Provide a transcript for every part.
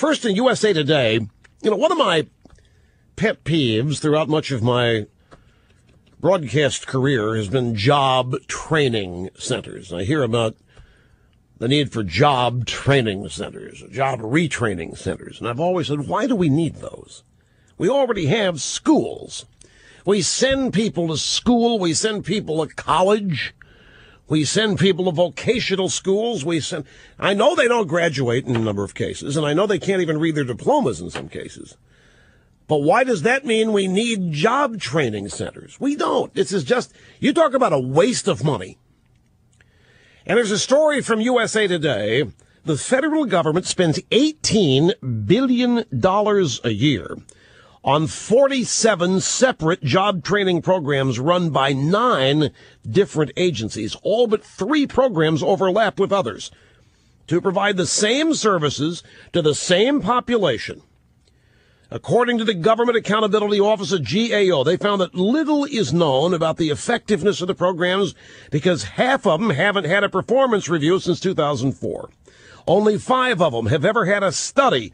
First in USA Today, one of my pet peeves throughout much of my broadcast career has been job training centers. I hear about the need for job training centers, job retraining centers. And I've always said, why do we need those? We already have schools. We send people to school. We send people to college. We send people to vocational schools. I know they don't graduate in a number of cases, and I know they can't even read their diplomas in some cases. But why does that mean we need job training centers? We don't. This is just, you talk about a waste of money. And there's a story from USA Today. The federal government spends $18 billion a year on 47 separate job training programs run by 9 different agencies. All but 3 programs overlap with others to provide the same services to the same population. According to the Government Accountability Office of GAO, they found that little is known about the effectiveness of the programs because half of them haven't had a performance review since 2004. Only 5 of them have ever had a study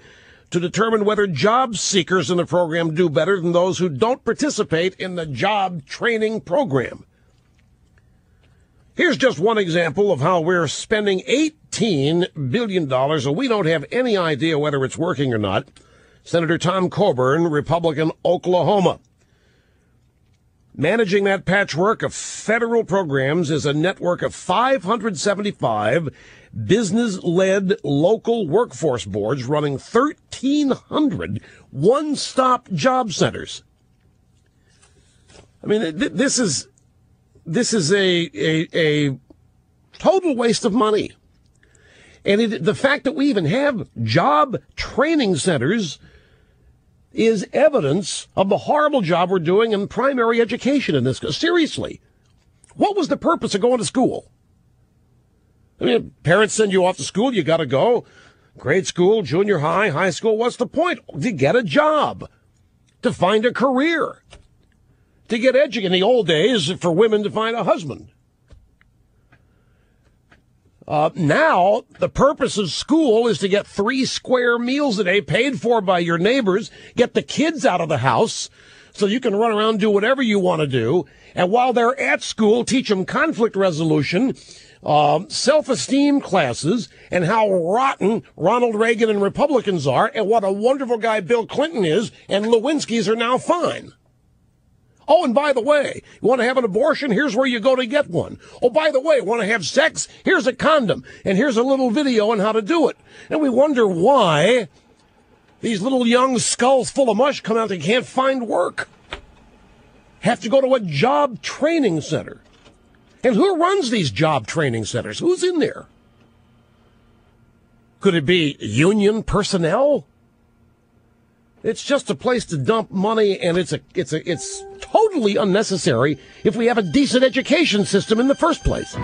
to determine whether job seekers in the program do better than those who don't participate in the job training program. Here's just one example of how we're spending $18 billion and we don't have any idea whether it's working or not. Senator Tom Coburn, Republican, Oklahoma. Managing that patchwork of federal programs is a network of 575 business-led local workforce boards running 1,300 one-stop job centers. I mean, this is a total waste of money. And the fact that we even have job training centers is evidence of the horrible job we're doing in primary education in this. Seriously, what was the purpose of going to school? I mean, parents send you off to school, you got to go. Grade school, junior high, high school, what's the point? To get a job, to find a career, to get educated. In the old days, for women to find a husband. Now, the purpose of school is to get 3 square meals a day paid for by your neighbors, get the kids out of the house so you can run around and do whatever you want to do. And while they're at school, teach them conflict resolution, self-esteem classes, and how rotten Ronald Reagan and Republicans are, and what a wonderful guy Bill Clinton is, and Lewinsky's are now fine. Oh, and by the way, you want to have an abortion? Here's where you go to get one. Oh, by the way, want to have sex? Here's a condom. And here's a little video on how to do it. And we wonder why these little young skulls full of mush come out and can't find work. Have to go to a job training center. And who runs these job training centers? Who's in there? Could it be union personnel? It's just a place to dump money, and it's totally unnecessary if we have a decent education system in the first place.